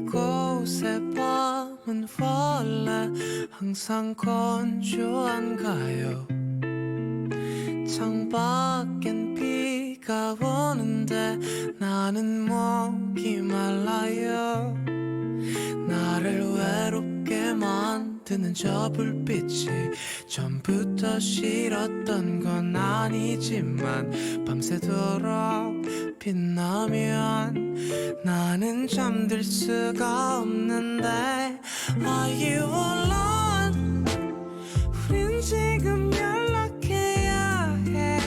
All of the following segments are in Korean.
이곳의 밤은 원래 항상 건조한가요? 창밖엔 비가 오는데 나는 목이 말라요. 나를 외롭게 만드는 저 불빛이 전부터 싫었던 건 아니지만 밤새도록 빛나면 나는 잠들 수가 없는데 Are you alone? 우린 지금 연락해야 해.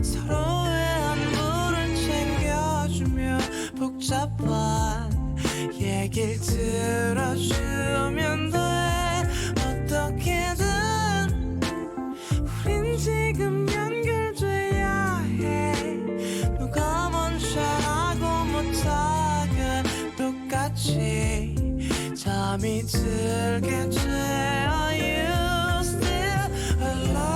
서로의 안부를 챙겨주며 복잡한 얘길 들어주면 돼. 어떻게든 우린 지금 연결돼야 해. 누가 먼저라고 못하게 똑같이 잠이 들게 돼. Are you still alone?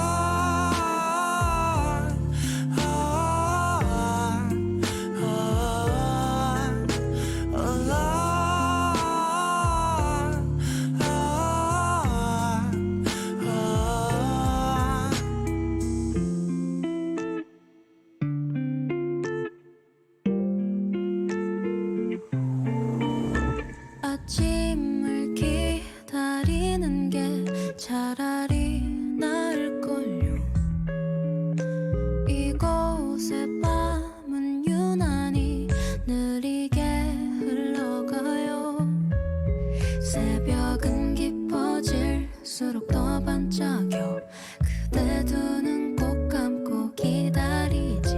아침을 기다리는 게 차라리 나을걸요. 이곳의 밤은 유난히 느리게 흘러가요. 새벽은 깊어질수록 더 반짝여. 그대 두 눈 꼭 감고 기다리지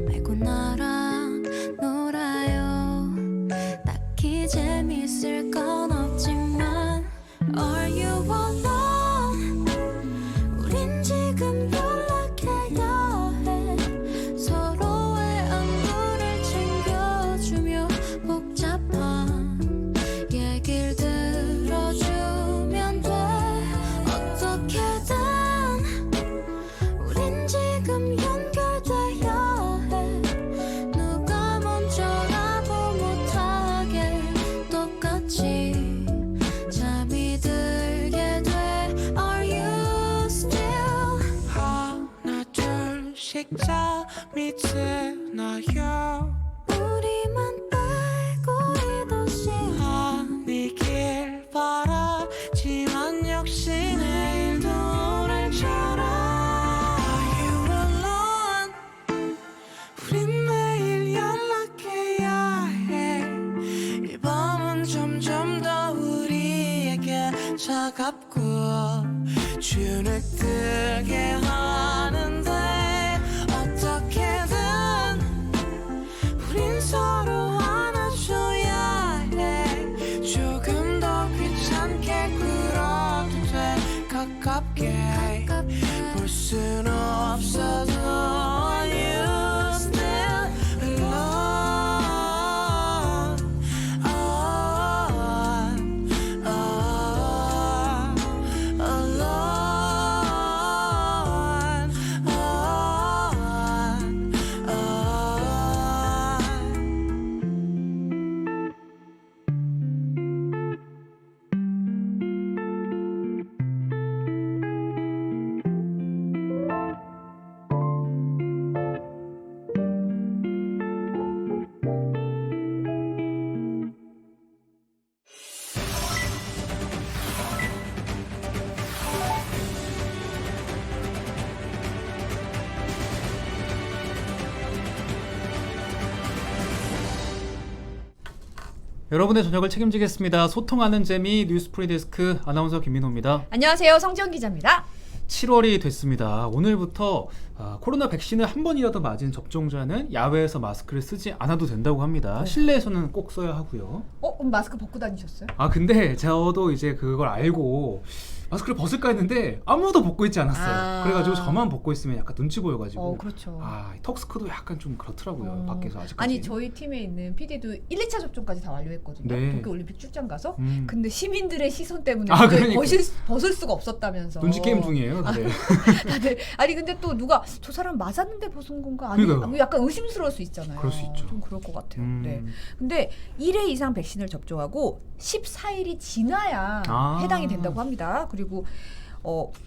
말고 나랑 놀아요. 딱히 재밌을 건 없지만 Are you alone? 우린 지금 연락해야 해. 서로의 안부를 챙겨주며 복잡한 얘길 들어주면 돼. 어떻게든 우린 지금 연결돼야 해. 누가 먼저라고 못하게 똑같이 잠이 들게 돼. Are you still? 하나 둘씩 잠이 드나요? 우리만 알고 이듯이 아니길 바라지만 역시 내일도 오늘처럼 Are you alone? 우린 매일 연락해야 해. 이 밤은 점점 더 우리에게 차갑고 주눅들게 하는데 어떻게든 우린 서로 안아줘야 해. 조금 더 귀찮게 굴어도 돼. 가깝게 볼 순 없어도 Are you still alone? 여러분의 저녁을 책임지겠습니다. 소통하는 재미 뉴스프리데스크 아나운서 김민호입니다. 안녕하세요. 성지연 기자입니다. 7월이 됐습니다. 오늘부터 코로나 백신을 한 번이라도 맞은 접종자는 야외에서 마스크를 쓰지 않아도 된다고 합니다. 실내에서는 꼭 써야 하고요. 그럼 마스크 벗고 다니셨어요? 근데 저도 이제 그걸 알고 마스크를 벗을까 했는데 아무도 벗고 있지 않았어요. 아. 그래가지고 저만 벗고 있으면 약간 눈치 보여가지고 그렇죠. 이 턱스크도 약간 좀 그렇더라고요. 밖에서 아직까지. 아니 저희 팀에 있는 PD도 1, 2차 접종까지 다 완료했거든요. 네. 도쿄올림픽 출장 가서. 음. 근데 시민들의 시선 때문에 그러니까. 벗을 수가 없었다면서. 눈치 게임 중이에요, 다들. 다들 아니 근데 또 누가 저 사람 맞았는데 벗은 건가? 아니 그러니까요. 약간 의심스러울 수 있잖아요. 그럴 수 있죠. 좀 그럴 것 같아요. 음. 네. 근데 1회 이상 백신을 접종하고 14일이 지나야 해당이 된다고 합니다. 그리고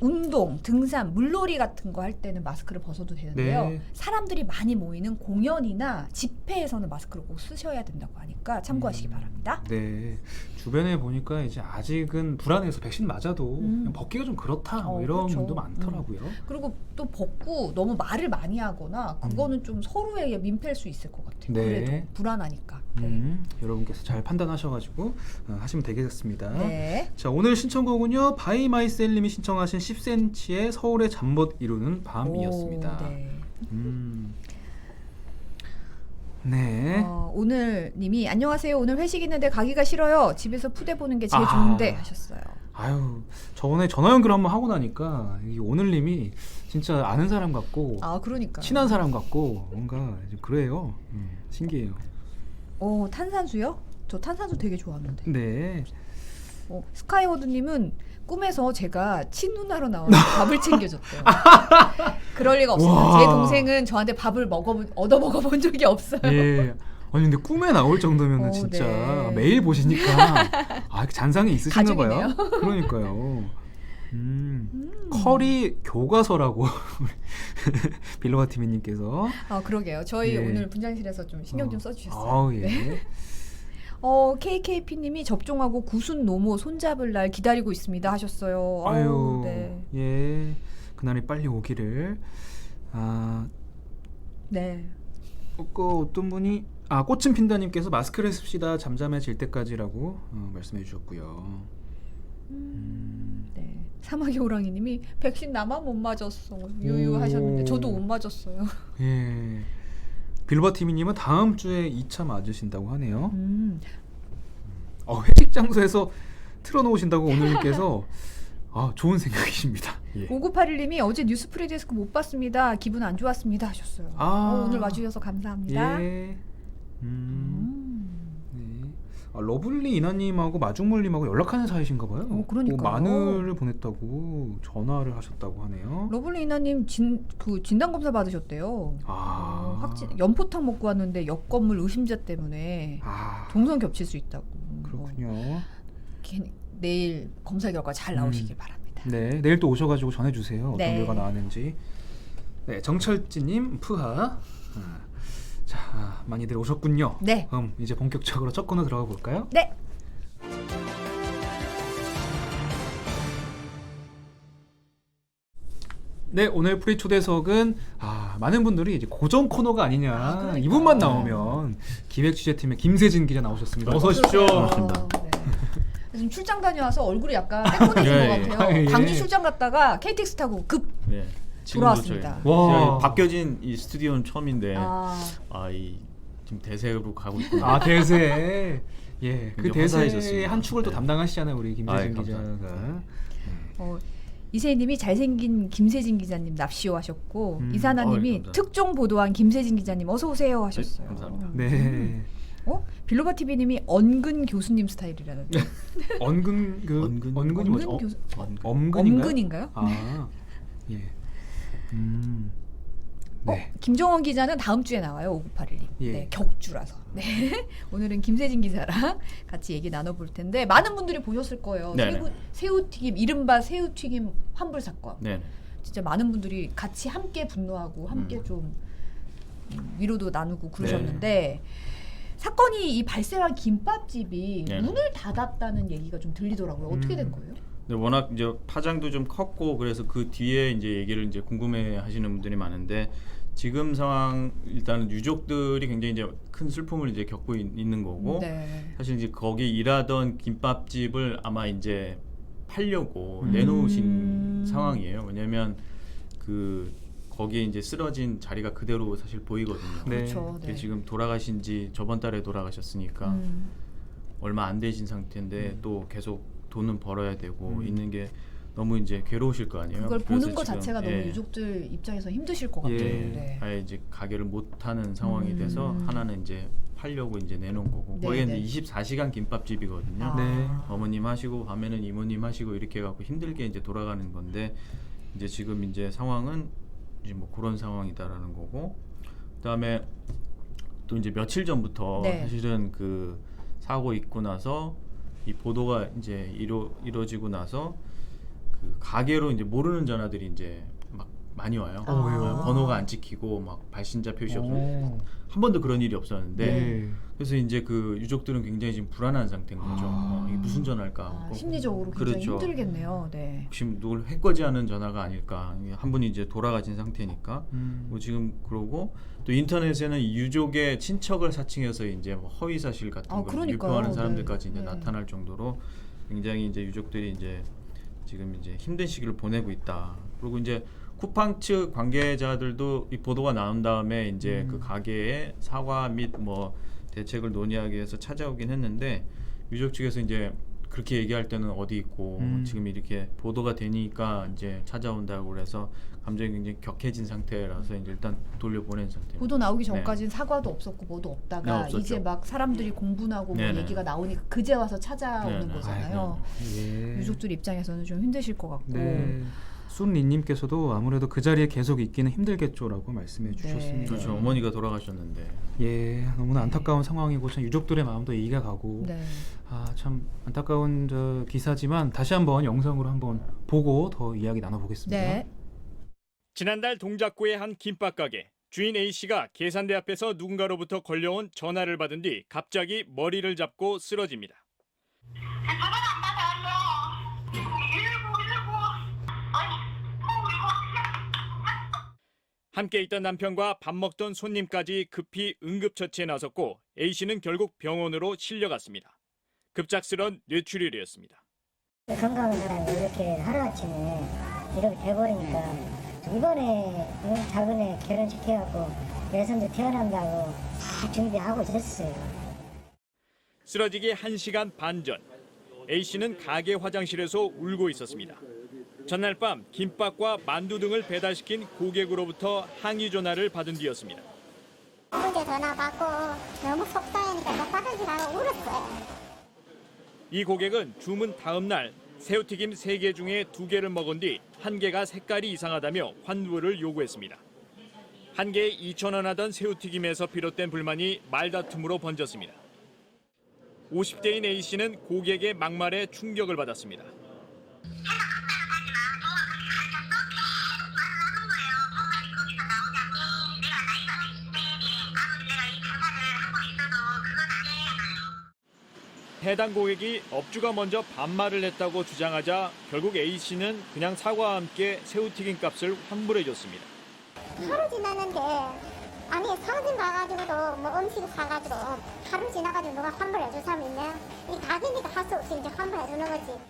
운동, 등산, 물놀이 같은 거 할 때는 마스크를 벗어도 되는데요. 네. 사람들이 많이 모이는 공연이나 집회에서는 마스크를 꼭 쓰셔야 된다고 하니까 참고하시기 바랍니다. 네. 주변에 보니까 이제 아직은 불안해서 백신 맞아도 그냥 벗기가 좀 그렇다 뭐 이런 그렇죠. 분도 많더라고요. 그리고 또 벗고 너무 말을 많이 하거나 그거는 좀 서로에게 민폐일 수 있을 것 같아요. 네. 그래도 불안하니까. 네. 여러분께서 잘 판단하셔가지고 하시면 되겠습니다. 네. 자, 오늘 신청곡은요 바이마이셀님이 신청하신 10cm의 서울의 잠 못 이루는 밤이었습니다. 오, 네. 네. 오늘 님이 안녕하세요. 오늘 회식 있는데 가기가 싫어요. 집에서 푸대 보는 게 제일 좋은데 하셨어요. 아유, 저번에 전화 연결 한번 하고 나니까 이 오늘님이 진짜 아는 사람 같고 그러니까. 친한 사람 같고 뭔가 좀 그래요. 신기해요. 탄산수요? 저 탄산수 되게 좋아하는데. 네. 스카이워드님은 꿈에서 제가 친누나로 나와서 밥을 챙겨줬대요. 그럴 리가 없어요. 와. 제 동생은 저한테 밥을 얻어 먹어본 적이 없어요. 예. 아니 근데 꿈에 나올 정도면은 진짜 네. 매일 보시니까 잔상이 있으신가 봐요. 가족이네요. 그러니까요. 커리 교과서라고 빌로가 티미님께서 그러게요. 저희 예. 오늘 분장실에서 좀 신경 좀 써주셨어요. 아우, 예. 네. KKP님이 접종하고 구순 노모 손잡을 날 기다리고 있습니다 하셨어요. 아유, 네. 예, 그날이 빨리 오기를. 네. 어떤 분이 꽃은 핀다님께서 마스크를 씁시다 잠잠해질 때까지라고 말씀해 주셨고요. 네. 사마귀 호랑이님이 백신 나만 못 맞았어 유유하셨는데 저도 못 맞았어요. 예. 빌버티미님은 다음 주에 2차 맞으신다고 하네요. 회식 장소에서 틀어놓으신다고 오늘님께서 좋은 생각이십니다. 예. 5981님이 어제 뉴스프리 데스크 못 봤습니다. 기분 안 좋았습니다 하셨어요. 오늘 와주셔서 감사합니다. 예. 네. 러블리 이나님하고 마중물님하고 연락하는 사이신가봐요. 그러니까요. 마늘을 보냈다고 전화를 하셨다고 하네요. 러블리 이나님 진단 검사 받으셨대요. 연포탕 먹고 왔는데 옆 건물 의심자 때문에 동선 겹칠 수 있다고. 그렇군요. 내일 검사 결과 잘 나오시길 바랍니다. 네, 내일 또 오셔가지고 전해주세요. 네. 어떤 결과 나왔는지. 네, 정철지님 푸하. 자, 많이들 오셨군요. 네. 그럼 이제 본격적으로 첫 코너 들어가 볼까요? 네. 네, 오늘 프리 초대석은 많은 분들이 이제 고정 코너가 아니냐 그러니까. 이분만 나오면 기획 취재팀의 김세진 기자 나오셨습니다. 어서 오십시오. 반갑습니다. 네. 지금 출장 다녀와서 얼굴이 약간 빼꼼해진 예, 것 같아요. 예. 광주 출장 갔다가 KTX 타고 급 네. 돌아왔습니다. 와. 바뀌어진 이 스튜디오는 처음인데 이 지금 대세로 가고 있구나. 대세. 예, 그 굉장히 대세의 화사해졌습니다. 한 축을 또 네. 담당하시잖아요, 우리 김세진 감사합니다. 기자가. 이세희님이 잘생긴 김세진 기자님 납시오 하셨고 이사나님이 감사합니다. 특종 보도한 김세진 기자님 어서 오세요 하셨어요. 감사합니다. 네. 빌로바 TV님이 언근 교수님 스타일이라는데. 언근이 뭐죠? 언근 교수. 엄근인가요? 엄근인가요? 예. 네. 김정원 기자는 다음 주에 나와요. 5981님. 예. 네, 격주라서. 네. 오늘은 김세진 기자랑 같이 얘기 나눠볼 텐데 많은 분들이 보셨을 거예요. 네네. 새우튀김 이른바 새우튀김 환불 사건. 네. 진짜 많은 분들이 같이 함께 분노하고 함께 좀 위로도 나누고 그러셨는데 사건이 이 발생한 김밥집이 네네. 문을 닫았다는 얘기가 좀 들리더라고요. 어떻게 된 거예요? 근데 워낙 이제 파장도 좀 컸고 그래서 그 뒤에 이제 얘기를 이제 궁금해하시는 분들이 많은데 지금 상황 일단은 유족들이 굉장히 이제 큰 슬픔을 이제 겪고 있는 거고 네. 사실 이제 거기 일하던 김밥집을 아마 이제 팔려고 내놓으신 상황이에요. 왜냐면 그 거기에 이제 쓰러진 자리가 그대로 사실 보이거든요. 네. 그렇죠. 그게 네. 지금 돌아가신 지 저번 달에 돌아가셨으니까 얼마 안 되신 상태인데 또 계속 돈은 벌어야 되고 있는 게 너무 이제 괴로우실 거 아니에요. 그걸 그래서 보는 것 지금, 자체가 너무 예, 유족들 입장에서 힘드실 것 같아요. 예. 네. 아예 이제 가게를 못 하는 상황이 돼서 하나는 이제 팔려고 이제 내놓은 거고 네, 거기는 네. 이제 24시간 김밥집이거든요. 아. 네. 어머님 하시고 밤에는 이모님 하시고 이렇게 해갖고 힘들게 이제 돌아가는 건데 이제 지금 이제 상황은 이제 뭐 그런 상황이다라는 거고 그다음에 또 이제 며칠 전부터 네. 사실은 그 사고 있고 나서 이 보도가 이제 이루어지고 나서 그 가게로 이제 모르는 전화들이 이제 막 많이 와요. 왜요? 번호가 안 찍히고 막 발신자 표시 없어. 오. 한 번도 그런 일이 없었는데 네. 그래서 이제 그 유족들은 굉장히 지금 불안한 상태인 거죠. 이게 무슨 전화일까? 아, 심리적으로 굉장히 그렇죠. 힘들겠네요. 네. 혹시 누굴 해코지하는 전화가 아닐까? 한 분이 이제 돌아가신 상태니까. 뭐 지금 그러고 또 인터넷에는 이 유족의 친척을 사칭해서 이제 뭐 허위 사실 같은 걸 그러니까요. 유포하는 사람들까지 네. 이제 네. 나타날 정도로 굉장히 이제 유족들이 이제 지금 이제 힘든 시기를 보내고 있다. 그리고 이제 쿠팡 측 관계자들도 이 보도가 나온 다음에 이제 그 가게에 사과 및 뭐 대책을 논의하기 위해서 찾아오긴 했는데 유족 측에서 이제 그렇게 얘기할 때는 어디 있고 지금 이렇게 보도가 되니까 이제 찾아온다고 그래서 감정이 굉장히 격해진 상태라서 이제 일단 돌려보낸 상태입니다. 보도 나오기 네. 전까지는 사과도 없었고 뭐도 없다가 네, 없었죠. 이제 막 사람들이 공분하고 뭐 네네. 얘기가 나오니까 그제 와서 찾아오는 네네. 거잖아요. 예. 유족들 입장에서는 좀 힘드실 것 같고. 네. 순리님께서도 아무래도 그 자리에 계속 있기는 힘들겠죠라고 말씀해 네. 주셨습니다. 그렇죠. 어머니가 돌아가셨는데 예, 너무나 안타까운 상황이고 참 유족들의 마음도 이해가 가고 네. 참 안타까운 저 기사지만 다시 한번 영상으로 한번 보고 더 이야기 나눠보겠습니다. 네. 지난달 동작구의 한 김밥 가게 주인 A씨가 계산대 앞에서 누군가로부터 걸려온 전화를 받은 뒤 갑자기 머리를 잡고 쓰러집니다. 함께 있던 남편과 밥 먹던 손님까지 급히 응급처치에 나섰고 A씨는 결국 병원으로 실려갔습니다. 급작스런 뇌출혈이었습니다. 건강한 사람이 이렇게 하루아침에 이렇게 돼버리니까 이번에 작은 애 결혼식 해갖고 외손도 태어난다고 준비하고 있었어요. 쓰러지기 1시간 반 전, A씨는 가게 화장실에서 울고 있었습니다. 전날 밤 김밥과 만두 등을 배달시킨 고객으로부터 항의 전화를 받은 뒤였습니다. 어제 전화 받고 너무 속상하니까 못 받으시라고 울었어요. 이 고객은 주문 다음 날 새우튀김 3개 중에 2개를 먹은 뒤 1개가 색깔이 이상하다며 환불을 요구했습니다. 한 개에 2,000원 하던 새우튀김에서 비롯된 불만이 말다툼으로 번졌습니다. 50대인 A씨는 고객의 막말에 충격을 받았습니다. 해당 고객이 업주가 먼저 반말을 했다고 주장하자 결국 A씨는 그냥 사과와 함께 새우튀김 값을 환불해줬습니다. 하루 지났는데 아니 사진 봐가지고도 뭐 음식 사가지고 하루 지나가지고 누가 환불해줄 사람이 있나요? 이 가게니까 할 수 없이 이제 환불해주는 거지.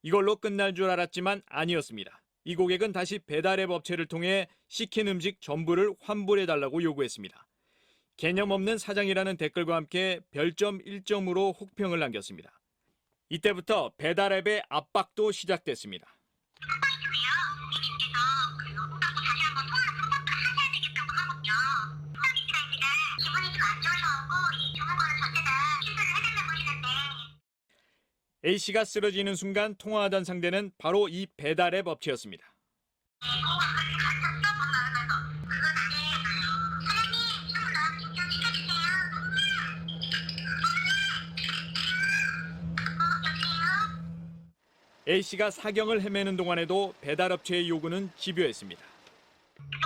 이걸로 끝날 줄 알았지만 아니었습니다. 이 고객은 다시 배달앱 업체를 통해 시킨 음식 전부를 환불해달라고 요구했습니다. 개념 없는 사장이라는 댓글과 함께 별점 1점으로 혹평을 남겼습니다. 이때부터 배달앱의 압박도 시작됐습니다. A씨가 쓰러지는 순간 통화하던 상대는 바로 이 배달앱 업체였습니다. A씨가 사경을 헤매는 동안에도 배달업체의 요구는 집요했습니다. 그래도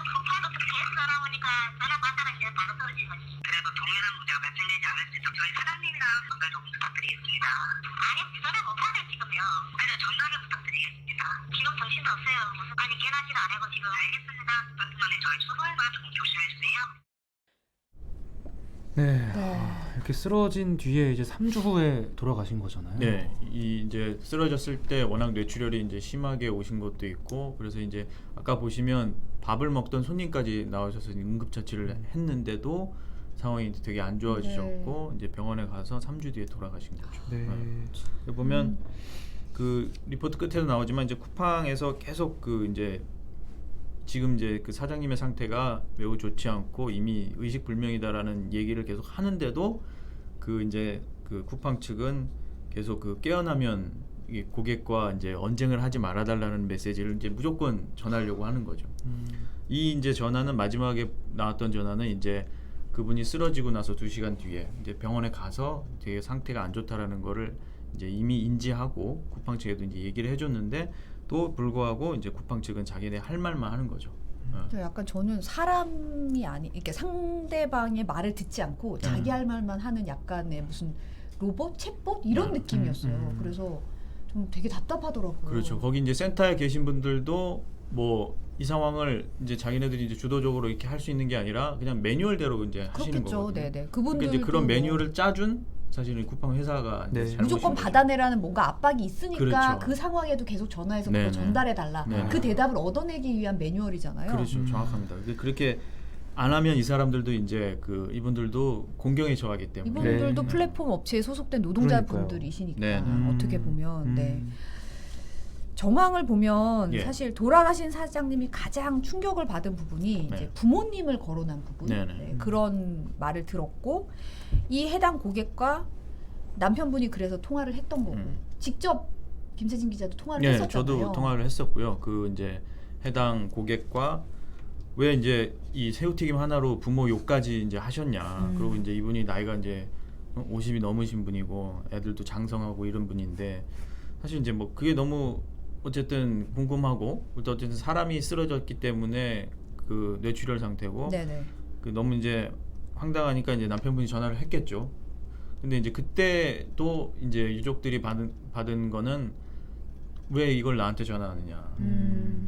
동일한 문제가 발생되지 않을 수 있도록 저희 사장님이랑 전달 좀 부탁드리겠습니다. 아니, 전달 못하네 지금요. 아니, 전달을 부탁드리겠습니다. 지금 정신도 없어요. 아니, 깨나지도 안 하고 지금. 알겠습니다. 그렇지만 저희 초보만 좀 조심해주세요. 네. 이렇게 쓰러진 뒤에 이제 3주 후에 돌아가신 거잖아요. 네, 이 이제 쓰러졌을 때 워낙 뇌출혈이 이제 심하게 오신 것도 있고 그래서 이제 아까 보시면 밥을 먹던 손님까지 나오셔서 응급처치를 했는데도 상황이 이제 되게 안 좋아지셨고 이제 병원에 가서 3주 뒤에 돌아가신 거죠. 네. 보면 그 리포트 끝에도 나오지만 이제 쿠팡에서 계속 그 이제 지금 이제 그 사장님의 상태가 매우 좋지 않고 이미 의식 불명이다라는 얘기를 계속 하는데도 그 이제 그 쿠팡 측은 계속 그 깨어나면 이 고객과 이제 언쟁을 하지 말아달라는 메시지를 이제 무조건 전하려고 하는 거죠. 이 이제 전화는 마지막에 나왔던 전화는 이제 그분이 쓰러지고 나서 2시간 뒤에 이제 병원에 가서 되게 상태가 안 좋다라는 거를 이제 이미 인지하고 쿠팡 측에도 이제 얘기를 해줬는데 또 불구하고 이제 쿠팡 측은 자기네 할 말만 하는 거죠. 약간 저는 사람이 아니 이렇게 상대방의 말을 듣지 않고 자기 할 말만 하는 약간의 무슨 로봇, 챗봇 이런 느낌이었어요. 그래서 좀 되게 답답하더라고요. 그렇죠. 거기 이제 센터에 계신 분들도 뭐 이 상황을 이제 자기네들이 이제 주도적으로 이렇게 할 수 있는 게 아니라 그냥 매뉴얼대로 이제 하시는 그렇겠죠. 거거든요. 네네. 그러니까 그분들도 이제 그런 뭐 매뉴얼을 짜준 사실은 쿠팡 회사가 네. 이제 잘못인 무조건 거죠. 받아내라는 뭔가 압박이 있으니까 그렇죠. 그 상황에도 계속 전화해서 네네. 그걸 전달해 달라. 네네. 그 대답을 얻어내기 위한 매뉴얼이잖아요. 그렇죠. 정확합니다. 근데 그렇게 안 하면 이 사람들도 이제 그 이분들도 공경에 처하기 때문에 이분들도 네. 플랫폼 업체에 소속된 노동자분들이시니까 네. 어떻게 보면 네. 정황을 보면 예. 사실 돌아가신 사장님이 가장 충격을 받은 부분이 네. 이제 부모님을 거론한 부분 네네. 네, 그런 말을 들었고 이 해당 고객과 남편분이 그래서 통화를 했던 거고 직접 김세진 기자도 통화를 네, 했었잖아요. 저도 통화를 했었고요. 그 이제 해당 고객과 왜 이제 이 새우튀김 하나로 부모 욕까지 이제 하셨냐. 그리고 이제 이분이 나이가 이제 50이 넘으신 분이고 애들도 장성하고 이런 분인데 사실 이제 뭐 그게 너무 어쨌든 궁금하고 또 어쨌든 사람이 쓰러졌기 때문에 그 뇌출혈 상태고 네네. 그 너무 이제 황당하니까 이제 남편분이 전화를 했겠죠. 근데 이제 그때 또 이제 유족들이 받은 거는 왜 이걸 나한테 전화하느냐.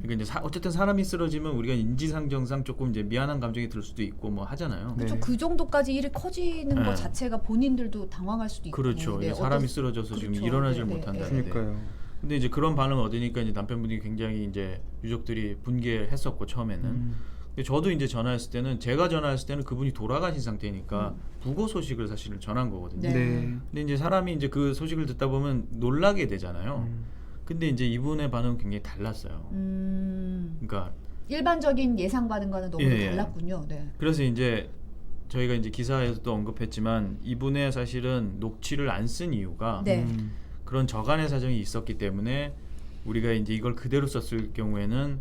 그러니까 이제 어쨌든 사람이 쓰러지면 우리가 인지상정상 조금 이제 미안한 감정이 들 수도 있고 뭐 하잖아요. 그렇죠. 네. 그 정도까지 일이 커지는 네. 것 자체가 본인들도 당황할 수도 있고. 그렇죠. 네, 이제 사람이 어떤- 쓰러져서 지금 그렇죠. 일어나질 네, 네, 못한다는데. 그러니까요. 근데 이제 그런 반응을 얻으니까 이제 남편분이 굉장히 이제 유족들이 분개했었고 처음에는. 근데 저도 이제 전화했을 때는 제가 전화했을 때는 그분이 돌아가신 상태니까 부고 소식을 사실은 전한 거거든요. 네. 네. 근데 이제 사람이 이제 그 소식을 듣다 보면 놀라게 되잖아요. 근데 이제 이분의 반응은 굉장히 달랐어요. 그러니까 일반적인 예상받은과는 너무 예, 예. 달랐군요. 네. 그래서 이제 저희가 이제 기사에서도 언급했지만 이분의 사실은 녹취를 안 쓴 이유가 네. 그런 저간의 사정이 있었기 때문에 우리가 이제 이걸 그대로 썼을 경우에는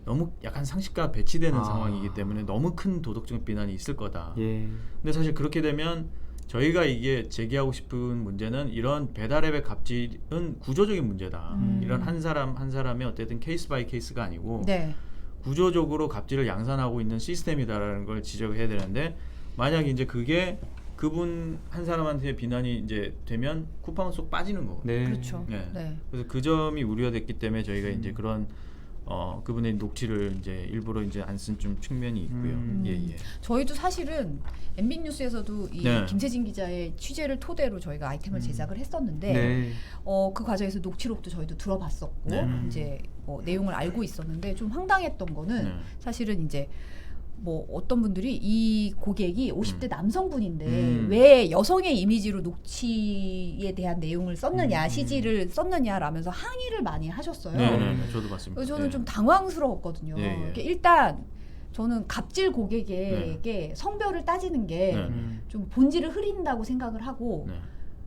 너무 약간 상식과 배치되는 상황이기 때문에 너무 큰 도덕적 비난이 있을 거다. 예. 근데 사실 그렇게 되면 저희가 이게 제기하고 싶은 문제는 이런 배달앱의 갑질은 구조적인 문제다. 이런 한 사람 한 사람의 어쨌든 케이스 바이 케이스가 아니고 네. 구조적으로 갑질을 양산하고 있는 시스템이다라는 걸 지적해야 되는데 만약 이제 그게 그분 한 사람한테 비난이 이제 되면 쿠팡은 쏙 빠지는 거거든요. 네. 그렇죠. 네. 네. 그래서 그 점이 우려됐기 때문에 저희가 이제 그런 그분의 녹취를 이제 일부러 이제 안 쓴 좀 측면이 있고요. 예. 저희도 사실은 MB 뉴스에서도 이 네. 김세진 기자의 취재를 토대로 저희가 아이템을 제작을 했었는데 네. 그 과정에서 녹취록도 저희도 들어봤었고 네. 이제 내용을 알고 있었는데 좀 황당했던 거는 네. 사실은 이제 뭐 어떤 분들이 이 고객이 50대 남성분인데 음. 왜 여성의 이미지로 녹취에 대한 내용을 썼느냐 시지를 썼느냐라면서 항의를 많이 하셨어요. 네. 저도 봤습니다. 그래서 저는 네. 좀 당황스러웠거든요. 예, 예. 그러니까 일단 저는 갑질 고객에게 성별을 따지는 게 좀 네. 본질을 흐린다고 생각을 하고 네.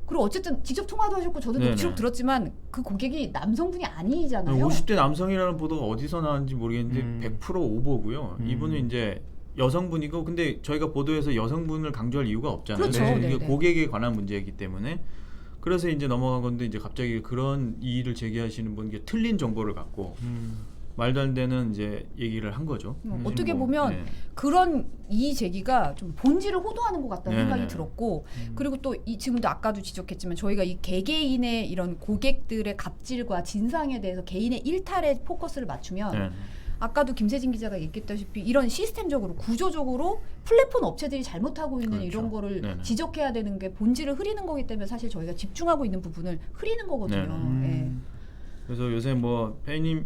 그리고 어쨌든 직접 통화도 하셨고 저도 네네. 녹취록 들었지만 그 고객이 남성분이 아니잖아요. 50대 남성이라는 보도가 어디서 나왔는지 모르겠는데 100% 오보고요. 이분은 이제 여성분이고 근데 저희가 보도에서 여성분을 강조할 이유가 없잖아요. 그렇죠. 네. 네네. 이게 고객에 관한 문제이기 때문에 그래서 이제 넘어간 건데 이제 갑자기 그런 이의를 제기하시는 분 게 틀린 정보를 갖고 말도 안 되는 이제 얘기를 한 거죠. 어떻게 뭐, 보면 네. 그런 이의 제기가 좀 본질을 호도하는 것 같다는 네네. 생각이 들었고 그리고 또 지금도 아까도 지적했지만 저희가 이 개개인의 이런 고객들의 갑질과 진상에 대해서 개인의 일탈에 포커스를 맞추면 네. 아까도 김세진 기자가 얘기했다시피 이런 시스템적으로 구조적으로 플랫폼 업체들이 잘못하고 있는 그렇죠. 이런 거를 네네. 지적해야 되는 게 본질을 흐리는 거기 때문에 사실 저희가 집중하고 있는 부분을 흐리는 거거든요. 예. 그래서 요새 뭐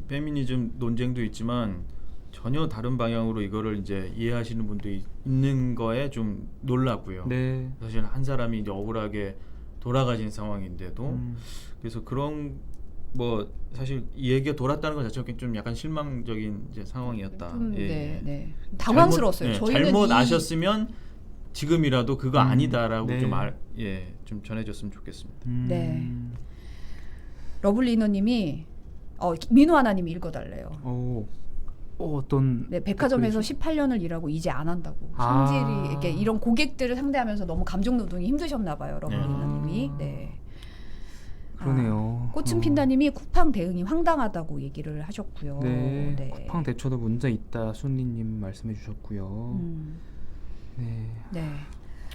페미니즘 논쟁도 있지만 전혀 다른 방향으로 이거를 이제 이해하시는 분도 있는 거에 좀 놀랐고요. 네. 사실 한 사람이 이제 억울하게 돌아가신 상황인데도 그래서 그런 뭐 사실 이 얘기가 돌았다는 것 자체가 좀 약간 실망적인 이제 상황이었다. 좀, 예. 네, 네. 당황스러웠어요. 잘못, 저희는 잘못 이- 아셨으면 지금이라도 그거 아니다라고 네. 좀 전해줬으면 좋겠습니다. 네. 러블리너님이 민호 하나님이 읽어달래요. 어떤 네, 백화점에서 댓글이죠? 18년을 일하고 이제 안 한다고. 아. 성질이 이렇게 이런 고객들을 상대하면서 너무 감정 노동이 힘드셨나 봐요, 러블리너님이. 네. 그러네요. 꽃은 핀다님이 쿠팡 대응이 황당하다고 얘기를 하셨고요. 네. 네. 쿠팡 대처도 문제 있다. 순리님 말씀해 주셨고요. 네. 네.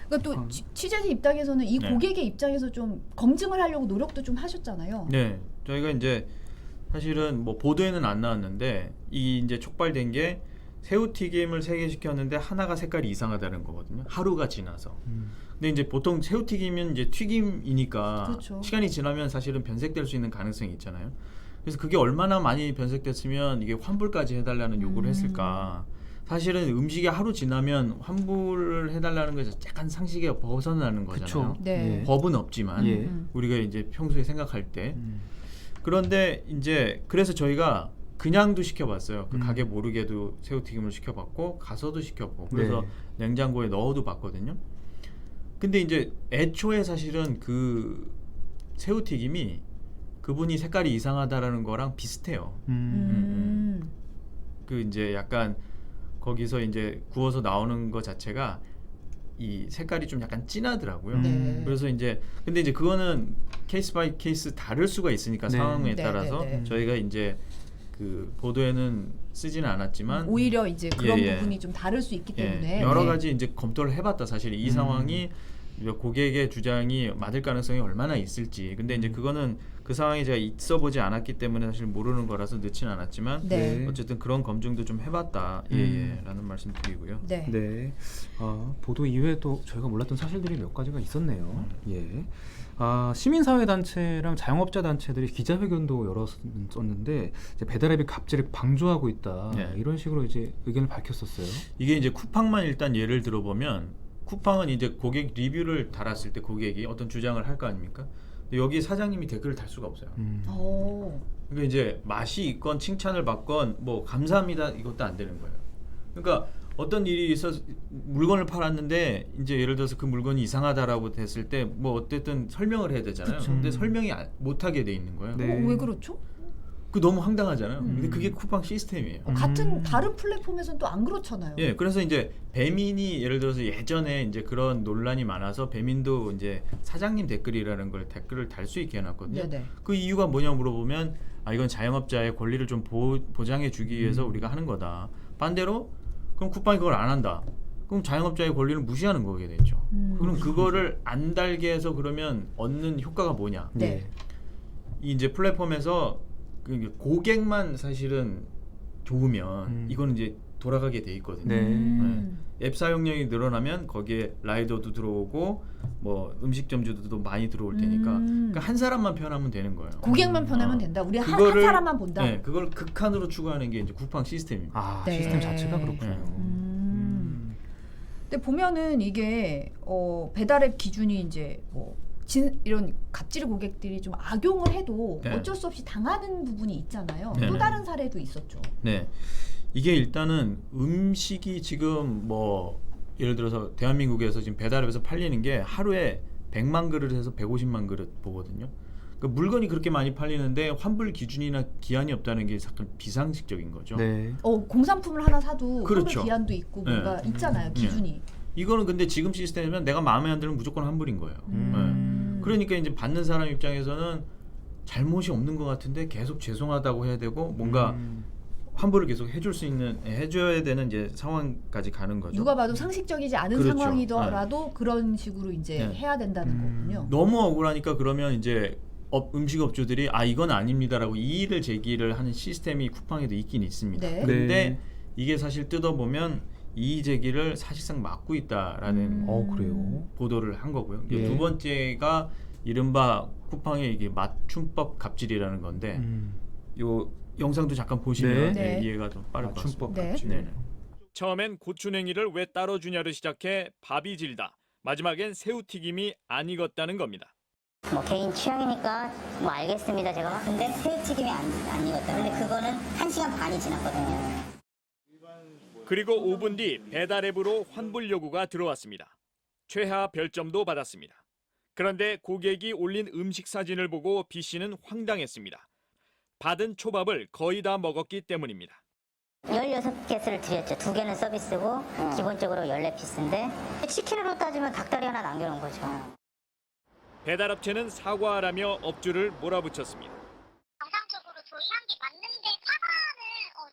그러니까 또 취재진 입장에서는 이 네. 고객의 입장에서 좀 검증을 하려고 노력도 좀 하셨잖아요. 네, 저희가 이제 사실은 뭐 보도에는 안 나왔는데 이 이제 촉발된 게 새우튀김을 3개 시켰는데 하나가 색깔이 이상하다는 거거든요. 하루가 지나서. 근데 이제 보통 새우튀김은 이제 튀김이니까 그렇죠. 시간이 지나면 사실은 변색될 수 있는 가능성이 있잖아요. 그래서 그게 얼마나 많이 변색됐으면 이게 환불까지 해달라는 요구를 했을까. 사실은 음식이 하루 지나면 환불을 해달라는 것이 약간 상식에 벗어나는 거잖아요. 그쵸. 네. 법은 없지만 예. 우리가 이제 평소에 생각할 때 그런데 이제 그래서 저희가 그냥도 시켜봤어요. 그 가게 모르게도 새우튀김을 시켜봤고 가서도 시켜보고 그래서 냉장고에 넣어도 봤거든요. 근데 이제 애초에 사실은 그 새우튀김이 그분이 색깔이 이상하다라는 거랑 비슷해요. 그 이제 약간 거기서 이제 구워서 나오는 것 자체가 이 색깔이 좀 약간 진하더라고요. 네. 그래서 이제 근데 이제 그거는 케이스 바이 케이스 다를 수가 있으니까 네. 상황에 네, 따라서 네, 네. 저희가 이제 그 보도에는 쓰지는 않았지만 오히려 이제 그런 예. 부분이 좀 다를 수 있기 예, 때문에 여러 네. 가지 이제 검토를 해봤다. 사실 이 상황이 고객의 주장이 맞을 가능성이 얼마나 있을지. 근데 이제 그거는 그 상황에 제가 있어보지 않았기 때문에 사실 모르는 거라서 넣지는 않았지만 네. 어쨌든 그런 검증도 좀 해봤다. 라는 말씀 드리고요. 네. 네. 보도 이외에도 저희가 몰랐던 사실들이 몇 가지가 있었네요. 예. 시민사회단체랑 자영업자 단체들이 기자회견도 열었었는데 이제 배달앱이 갑질을 방조하고 있다. 네. 이런 식으로 이제 의견을 밝혔었어요. 이게 이제 쿠팡만 일단 예를 들어보면 쿠팡은 이제 고객 리뷰를 달았을 때 고객이 어떤 주장을 할 거 아닙니까? 근데 여기 사장님이 댓글을 달 수가 없어요. 오. 그러니까 이제 맛이 있건 칭찬을 받건 뭐 감사합니다 이것도 안 되는 거예요. 그러니까 어떤 일이 있어서 물건을 팔았는데 이제 예를 들어서 그 물건이 이상하다라고 됐을 때 뭐 어쨌든 설명을 해야 되잖아요. 근데 설명이 못 하게 돼 있는 거예요. 네. 왜 그렇죠? 그 너무 황당하잖아요. 근데 그게 쿠팡 시스템이에요. 같은 다른 플랫폼에서는 또 안 그렇잖아요. 예, 그래서 이제 배민이 예를 들어서 예전에 이제 그런 논란이 많아서 배민도 이제 사장님 댓글이라는 걸 댓글을 달 수 있게 해놨거든요. 네네. 그 이유가 뭐냐 물어보면 이건 자영업자의 권리를 좀 보장해 주기 위해서 우리가 하는 거다. 반대로 그럼 쿠팡이 그걸 안 한다. 그럼 자영업자의 권리를 무시하는 거게 되죠. 그럼 그거를 안 달게 해서 그러면 얻는 효과가 뭐냐? 네. 이 이제 플랫폼에서 그 고객만 사실은 좋으면 이건 이제 돌아가게 돼 있거든요. 네. 앱 사용량이 늘어나면 거기에 라이더도 들어오고 뭐 음식점주도 많이 들어올 테니까 그러니까 한 사람만 편하면 되는 거예요. 고객만 편하면 된다. 우리 한 그거를- 사람만 본다. 네, 그걸 극한으로 추구하는 게 이제 쿠팡 시스템입니다. 네. 시스템 자체가 그렇군요. 근데 보면은 이게 배달앱 기준이 이제 뭐 이런 갑질 고객들이 좀 악용을 해도 네. 어쩔 수 없이 당하는 부분이 있잖아요. 네, 또 네. 다른 사례도 있었죠. 네, 이게 일단은 음식이 지금 뭐 예를 들어서 대한민국에서 지금 배달앱에서 팔리는 게 하루에 100만 그릇에서 150만 그릇 보거든요. 그러니까 물건이 그렇게 많이 팔리는데 환불 기준이나 기한이 없다는 게 약간 비상식적인 거죠. 네. 공산품을 하나 사도 그렇죠. 환불 기한도 있고 네. 뭔가 있잖아요. 기준이. 이거는 근데 지금 시스템이면 내가 마음에 안 들면 무조건 환불인 거예요. 네. 그러니까 이제 받는 사람 입장에서는 잘못이 없는 것 같은데 계속 죄송하다고 해야 되고 뭔가 환불을 계속 해줘야 되는 이제 상황까지 가는 거죠. 누가 봐도 상식적이지 않은 그렇죠. 상황이더라도 그런 식으로 이제 네. 해야 된다는 거군요. 너무 억울하니까 그러면 이제 음식업주들이 이건 아닙니다라고 이의를 제기를 하는 시스템이 쿠팡에도 있긴 있습니다. 네. 근데 네. 이게 사실 뜯어보면 이의 제기를 사실상 막고 있다라는 그래요. 보도를 한 거고요. 예. 두 번째가 이른바 쿠팡의 이게 맞춤법 갑질이라는 건데 요 영상도 잠깐 보시면 네. 예, 이해가 좀 빠를 것 같습니다. 맞춤법 네. 갑질. 네. 처음엔 고추냉이를 왜 따로 주냐로 시작해 밥이 질다. 마지막엔 새우튀김이 안 익었다는 겁니다. 뭐 개인 취향이니까 뭐 알겠습니다 제가. 근데 새우튀김이 안 익었다. 근데 그거는 1시간 반이 지났거든요. 그리고 5분 뒤 배달 앱으로 환불 요구가 들어왔습니다. 최하 별점도 받았습니다. 그런데 고객이 올린 음식 사진을 보고 B 씨는 황당했습니다. 받은 초밥을 거의 다 먹었기 때문입니다. 16개스를 드렸죠. 2개는 서비스고 기본적으로 14피스인데 치킨으로 따지면 닭다리 하나 남겨놓은 거죠. 배달업체는 사과하라며 업주를 몰아붙였습니다. 정상적으로 저희 한게 맞는데 사과는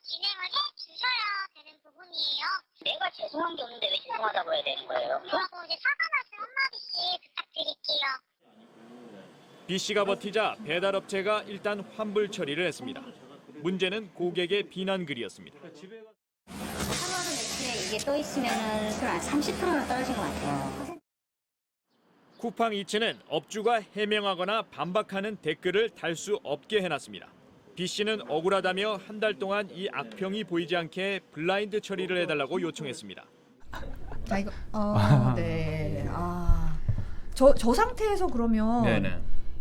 진행을 해주셔야 되는 부분이에요. 내가 죄송한 게 없는데 왜 죄송하다고 해야 되는 거예요? 그리고 이제 사과 말씀 한마디씩 부탁드릴게요. B 씨가 버티자 배달업체가 일단 환불 처리를 했습니다. 문제는 고객의 비난글이었습니다. 3월은 애초에 이게 떠 있으면은 한 30%는 떨어진 것 같아요. 쿠팡 이츠는 업주가 해명하거나 반박하는 댓글을 달 수 없게 해놨습니다. B 씨는 억울하다며 한 달 동안 이 악평이 보이지 않게 블라인드 처리를 해달라고 요청했습니다. 아 이거 네. 저 상태에서 그러면 네네.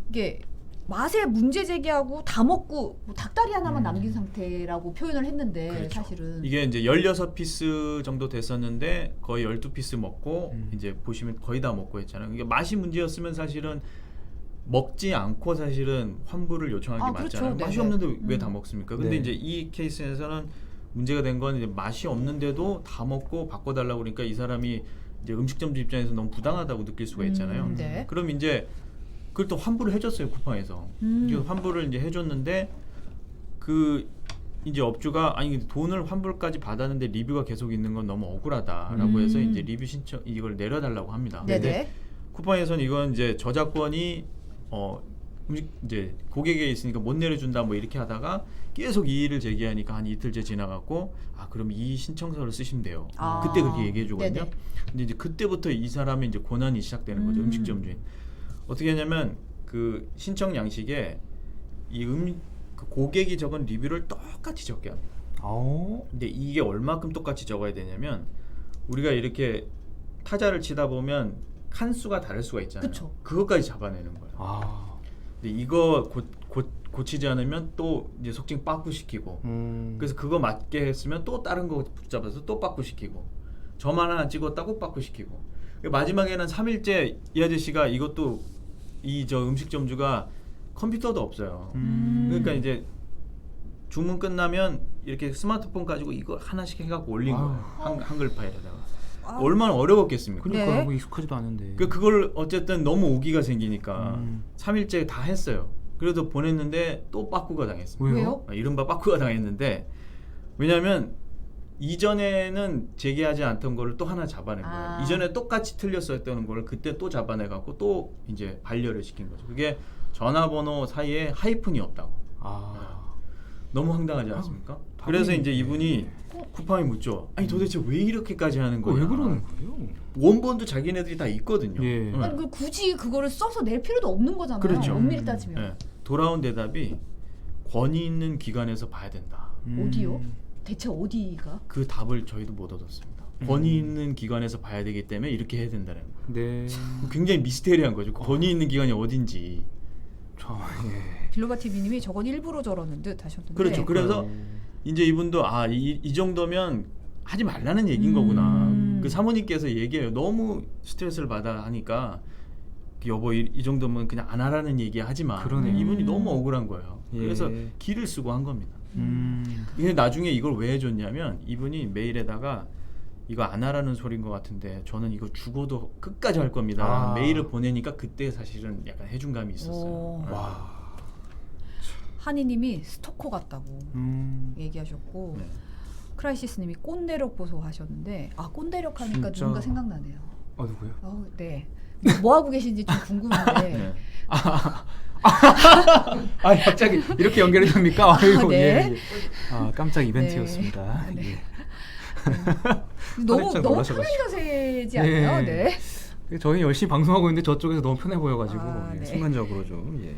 이게 맛에 문제 제기하고 다 먹고 뭐 닭다리 하나만 남긴 상태라고 표현을 했는데 그렇죠. 사실은 이게 이제 16피스 정도 됐었는데 거의 12피스 먹고 이제 보시면 거의 다 먹고 했잖아요. 이게 맛이 문제였으면 사실은 먹지 않고 사실은 환불을 요청하는 게 그렇죠. 맞잖아요. 맛이 네네. 없는데 왜 다 먹습니까? 근데 네. 이제 이 케이스에서는 문제가 된 건 이제 맛이 없는데도 다 먹고 바꿔달라고 그러니까 이 사람이 이제 음식점주 입장에서 너무 부당하다고 느낄 수가 있잖아요. 네. 그럼 이제 그걸 또 환불을 해줬어요, 쿠팡에서. 이게 환불을 이제 해줬는데 그 이제 업주가 아니 돈을 환불까지 받았는데 리뷰가 계속 있는 건 너무 억울하다라고 해서 이제 리뷰 신청 이걸 내려달라고 합니다. 근데 네네. 쿠팡에서는 이건 이제 저작권이 음식 이제 고객에 있으니까 못 내려준다 뭐 이렇게 하다가 계속 이의를 제기하니까 한 이틀째 지나갔고 그럼 이 신청서를 쓰시면 돼요. 그때 그렇게 얘기해 주거든요. 네네. 근데 이제 그때부터 이 사람의 이제 고난이 시작되는 거죠. 음식점 주인. 어떻게 했냐면 그 신청 양식에 그 고객이 적은 리뷰를 똑같이 적게 합니다. 근데 이게 얼마큼 똑같이 적어야 되냐면 우리가 이렇게 타자를 치다 보면 칸수가 다를 수가 있잖아요. 그쵸. 그것까지 잡아내는 거예요. 근데 이거 고치지 않으면 또 이제 속칭 빠꾸시키고 그래서 그거 맞게 했으면 또 다른 거 붙잡아서 또 빠꾸시키고 저만 하나 찍었다고 빠꾸시키고 마지막에는 3일째 이 아저씨가 이것도 이 저 음식점주가 컴퓨터도 없어요. 그러니까 이제 주문 끝나면 이렇게 스마트폰 가지고 이거 하나씩 해갖고 올린 거예요. 한글 파일에다가. 얼마나 어려웠겠습니까? 그러니까 네. 뭐 익숙하지도 않은데. 그걸 어쨌든 너무 오기가 생기니까 3일째 다 했어요. 그래도 보냈는데 또 빠꾸가 당했습니다. 왜요? 이른바 빠꾸가 당했는데 왜냐하면 이전에는 제기하지 않던 거를 또 하나 잡아낸 거예요. 이전에 똑같이 틀렸었던 거를 그때 또 잡아내갖고 또 이제 반려를 시킨 거죠. 그게 전화번호 사이에 하이픈이 없다고. 너무 황당하지 않습니까? 그래서 이제 이분이 쿠팡이 묻죠. 아니 도대체 왜 이렇게까지 하는 거야? 왜 그러는 거예요? 원본도 자기네들이 다 있거든요. 예. 응. 아니, 굳이 그거를 써서 낼 필요도 없는 거잖아요. 그렇죠. 엄밀히 따지면. 네. 돌아온 대답이 권위 있는 기관에서 봐야 된다. 어디요? 대체 어디가? 그 답을 저희도 못 얻었습니다. 권위 있는 기관에서 봐야 되기 때문에 이렇게 해야 된다는 거예요. 네. 굉장히 미스테리한 거죠. 권위 있는 기관이 어딘지. 예. 빌로바 TV님이 저건 일부러 저러는 듯 하셨는데. 그렇죠. 그래서 이제 이분도 이 정도면 하지 말라는 얘기인 거구나. 그 사모님께서 얘기해요. 너무 스트레스를 받아 하니까 여보 이 정도면 그냥 안 하라는 얘기 하지 마. 그러네요. 이분이 너무 억울한 거예요. 예. 그래서 기를 쓰고 한 겁니다. 근데 나중에 이걸 왜 해줬냐면 이분이 메일에다가 이거 안 하라는 소린 것 같은데 저는 이거 죽어도 끝까지 할 겁니다. 메일을 보내니까 그때 사실은 약간 해준감이 있었어요. 와. 한이님이 스토커 같다고 얘기하셨고 네. 크라이시스님이 꼰대력 보소 하셨는데 꼰대력 하니까 진짜. 누군가 생각나네요. 누구요? 네. 뭐 하고 계신지 좀 궁금한데. 네. 갑자기 이렇게 연결이 됩니까? 아이고, 네. 예. 깜짝 이벤트였습니다. 네. 예. 너무 살짝 너무 놀라셔가지고. 편한 자세지 않나요? 네. 네. 저희 열심히 방송하고 있는데 저쪽에서 너무 편해 보여가지고 네. 순간적으로 좀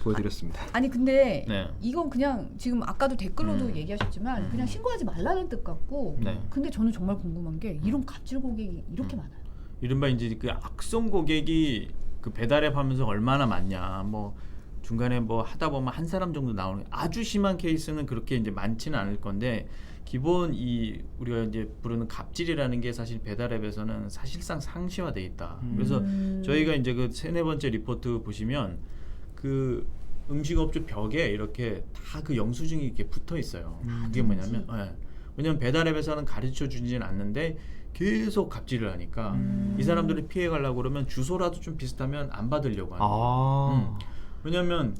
보여드렸습니다. 아니 근데 네. 이건 그냥 지금 아까도 댓글로도 얘기하셨지만 그냥 신고하지 말라는 뜻 같고. 네. 근데 저는 정말 궁금한 게 이런 갑질 고객이 이렇게 많아요. 이른바 이제 그 악성 고객이 그 배달앱 하면서 얼마나 많냐. 뭐 중간에 뭐 하다 보면 한 사람 정도 나오는 아주 심한 케이스는 그렇게 이제 많지는 않을 건데 기본 이 우리가 이제 부르는 갑질이라는 게 사실 배달앱에서는 사실상 상시화돼 있다. 그래서 저희가 이제 그 3-4번째 리포트 보시면 그 음식업주 벽에 이렇게 다 그 영수증이 이렇게 붙어 있어요. 그게 뭐냐면 왜냐면 배달앱에서는 가르쳐 주지는 않는데 계속 갑질을 하니까 이 사람들을 피해 가려고 그러면 주소라도 좀 비슷하면 안 받으려고 하는 거예요. 왜냐면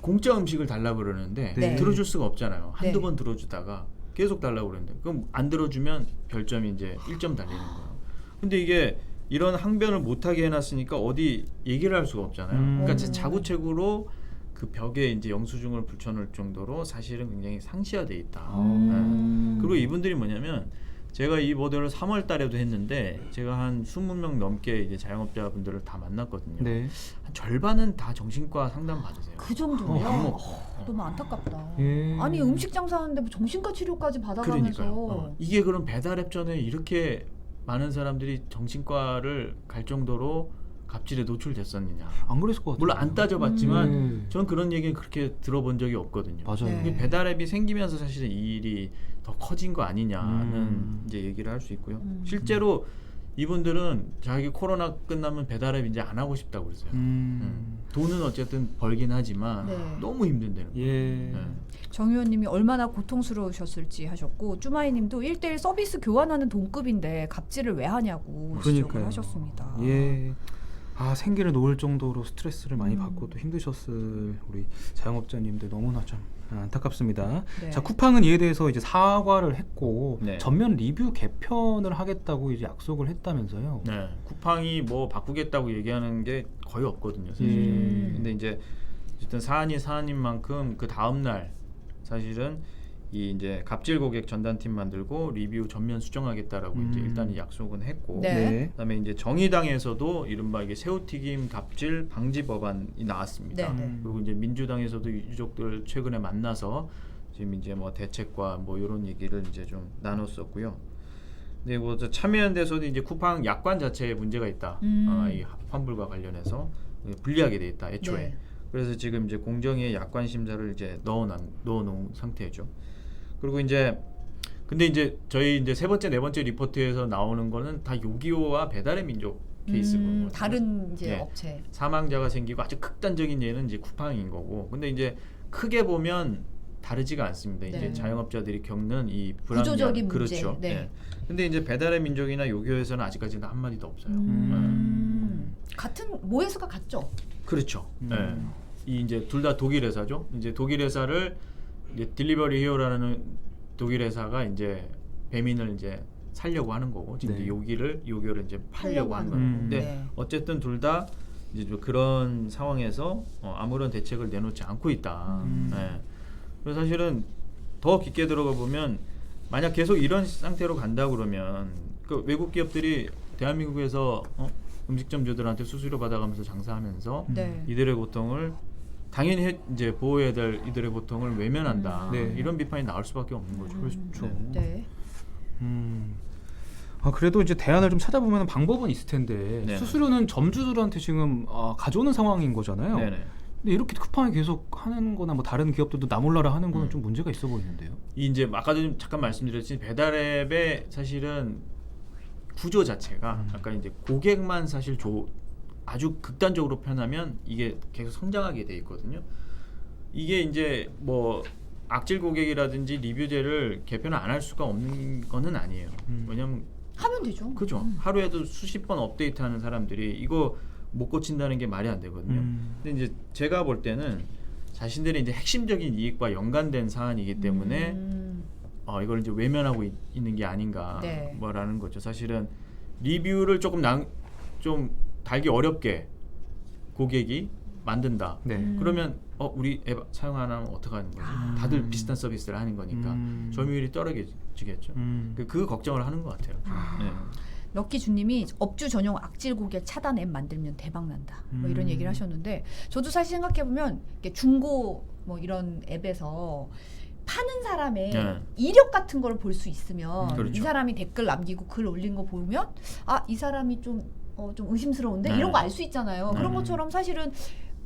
공짜 음식을 달라고 그러는데 네. 들어줄 수가 없잖아요. 한두 네. 번 들어주다가 계속 달라고 그러는데 그럼 안 들어주면 별점이 이제 1점 달리는 거예요. 근데 이게 이런 항변을 못하게 해놨으니까 어디 얘기를 할 수가 없잖아요. 그러니까 자구책으로 그 벽에 이제 영수증을 붙여놓을 정도로 사실은 굉장히 상시화돼 있다. 네. 그리고 이분들이 뭐냐면 제가 이 모델을 3월 달에도 했는데 제가 한 20명 넘게 이제 자영업자분들을 다 만났거든요. 네. 한 절반은 다 정신과 상담 받으세요. 그 정도요? 약 너무 안타깝다. 예. 아니 음식 장사하는데 뭐 정신과 치료까지 받아가면서 그러니까요. 이게 그럼 배달앱 전에 이렇게 많은 사람들이 정신과를 갈 정도로 갑질에 노출됐었느냐? 안 그랬을 것 같아요. 물론 안 따져봤지만 저는 그런 얘기는 그렇게 들어본 적이 없거든요. 맞아요. 네. 이게 배달앱이 생기면서 사실은 이 일이 더 커진 거 아니냐는 이제 얘기를 할 수 있고요. 실제로 이분들은 자기 코로나 끝나면 배달앱 이제 안 하고 싶다고 그러세요. 돈은 어쨌든 벌긴 하지만 네. 너무 힘든다는 거예요. 예. 네. 정 의원님이 얼마나 고통스러우셨을지 하셨고 쭈마이님도 1:1 서비스 교환하는 동급인데 갑질을 왜 하냐고 지적을 그러니까요. 하셨습니다. 예. 아 생계를 놓을 정도로 스트레스를 많이 받고 또 힘드셨을 우리 자영업자님들 너무나 좀 안타깝습니다. 네. 자 쿠팡은 이에 대해서 이제 사과를 했고 네. 전면 리뷰 개편을 하겠다고 이제 약속을 했다면서요. 네, 쿠팡이 뭐 바꾸겠다고 얘기하는 게 거의 없거든요, 사실. 근데 이제 어쨌든 사안인 만큼 그 다음 날 사실은 이 이제 갑질 고객 전담팀 만들고 리뷰 전면 수정하겠다라고 이제 일단 약속은 했고, 네. 그다음에 이제 정의당에서도 이른바 이게 새우튀김 갑질 방지 법안이 나왔습니다. 네. 그리고 이제 민주당에서도 유족들 최근에 만나서 지금 이제 뭐 대책과 뭐 이런 얘기를 이제 좀 나눴었고요. 근데 뭐 참여연대에서도 이제 쿠팡 약관 자체에 문제가 있다. 이 환불과 관련해서 불리하게 돼 있다. 애초에. 네. 그래서 지금 이제 공정위에 약관 심사를 이제 넣어놓은 상태죠. 그리고 이제 근데 이제 저희 이제 3번째, 4번째 리포트에서 나오는 거는 다 요기요와 배달의 민족 케이스거든요. 다른 이제 네. 업체. 사망자가 생기고 아주 극단적인 예는 이제 쿠팡인 거고. 근데 이제 크게 보면 다르지가 않습니다. 네. 이제 자영업자들이 겪는 이 불합리한 구조적인 문제. 그렇죠. 네. 네. 근데 이제 배달의 민족이나 요기요에서는 아직까지는 한 마디도 없어요. 같은 모회수가 같죠? 그렇죠. 네. 이 이제 둘 다 독일 회사죠. 이제 독일 회사를 이제 딜리버리 히어라는 독일 회사가 이제 배민을 이제 살려고 하는 거고 지금 네. 이제 요기요를 이제 팔려고 하는 거예요. 근데 네. 어쨌든 둘 다 이제 좀 그런 상황에서 아무런 대책을 내놓지 않고 있다. 네. 그래서 사실은 더 깊게 들어가 보면 만약 계속 이런 상태로 간다 그러면 그 외국 기업들이 대한민국에서 음식점주들한테 수수료 받아가면서 장사하면서 네. 이들의 고통을 당연히 이제 보호해야 될 이들의 고통을 외면한다. 네. 이런 비판이 나올 수밖에 없는 거죠. 그렇죠. 네. 아, 그래도 이제 대안을 좀 찾아보면 방법은 있을 텐데 네. 수수료는 점주들한테 지금 가져오는 상황인 거잖아요. 네네. 근데 이렇게 쿠팡이 계속 하는 거나 뭐 다른 기업들도 나 몰라라 하는 거는 좀 문제가 있어 보이는데요. 이 이제 아까도 좀 잠깐 말씀드렸지만 배달앱의 사실은 구조 자체가 아까 이제 고객만 사실 아주 극단적으로 편하면 이게 계속 성장하게 돼 있거든요. 이게 이제 뭐 악질 고객이라든지 리뷰제를 개편을 안 할 수가 없는 거는 아니에요. 왜냐면 하면 되죠. 그죠. 하루에도 수십 번 업데이트하는 사람들이 이거 못 고친다는 게 말이 안 되거든요. 근데 이제 제가 볼 때는 자신들의 이제 핵심적인 이익과 연관된 사안이기 때문에 이걸 이제 외면하고 있는 게 아닌가 네. 뭐라는 거죠. 사실은 리뷰를 좀 달기 어렵게 고객이 만든다. 네. 그러면 우리 앱 사용 안 하면 어떻게 하는 거지? 다들 비슷한 서비스를 하는 거니까 점유율이 떨어지겠죠. 그 걱정을 하는 것 같아요. 네. 럭키주님이 업주 전용 악질 고객 차단 앱 만들면 대박 난다. 뭐 이런 얘기를 하셨는데 저도 사실 생각해 보면 중고 뭐 이런 앱에서 파는 사람의 네. 이력 같은 걸 볼 수 있으면 그렇죠. 이 사람이 댓글 남기고 글 올린 거 보면 이 사람이 좀 좀 의심스러운데 네. 이런 거 알 수 있잖아요. 네. 그런 것처럼 사실은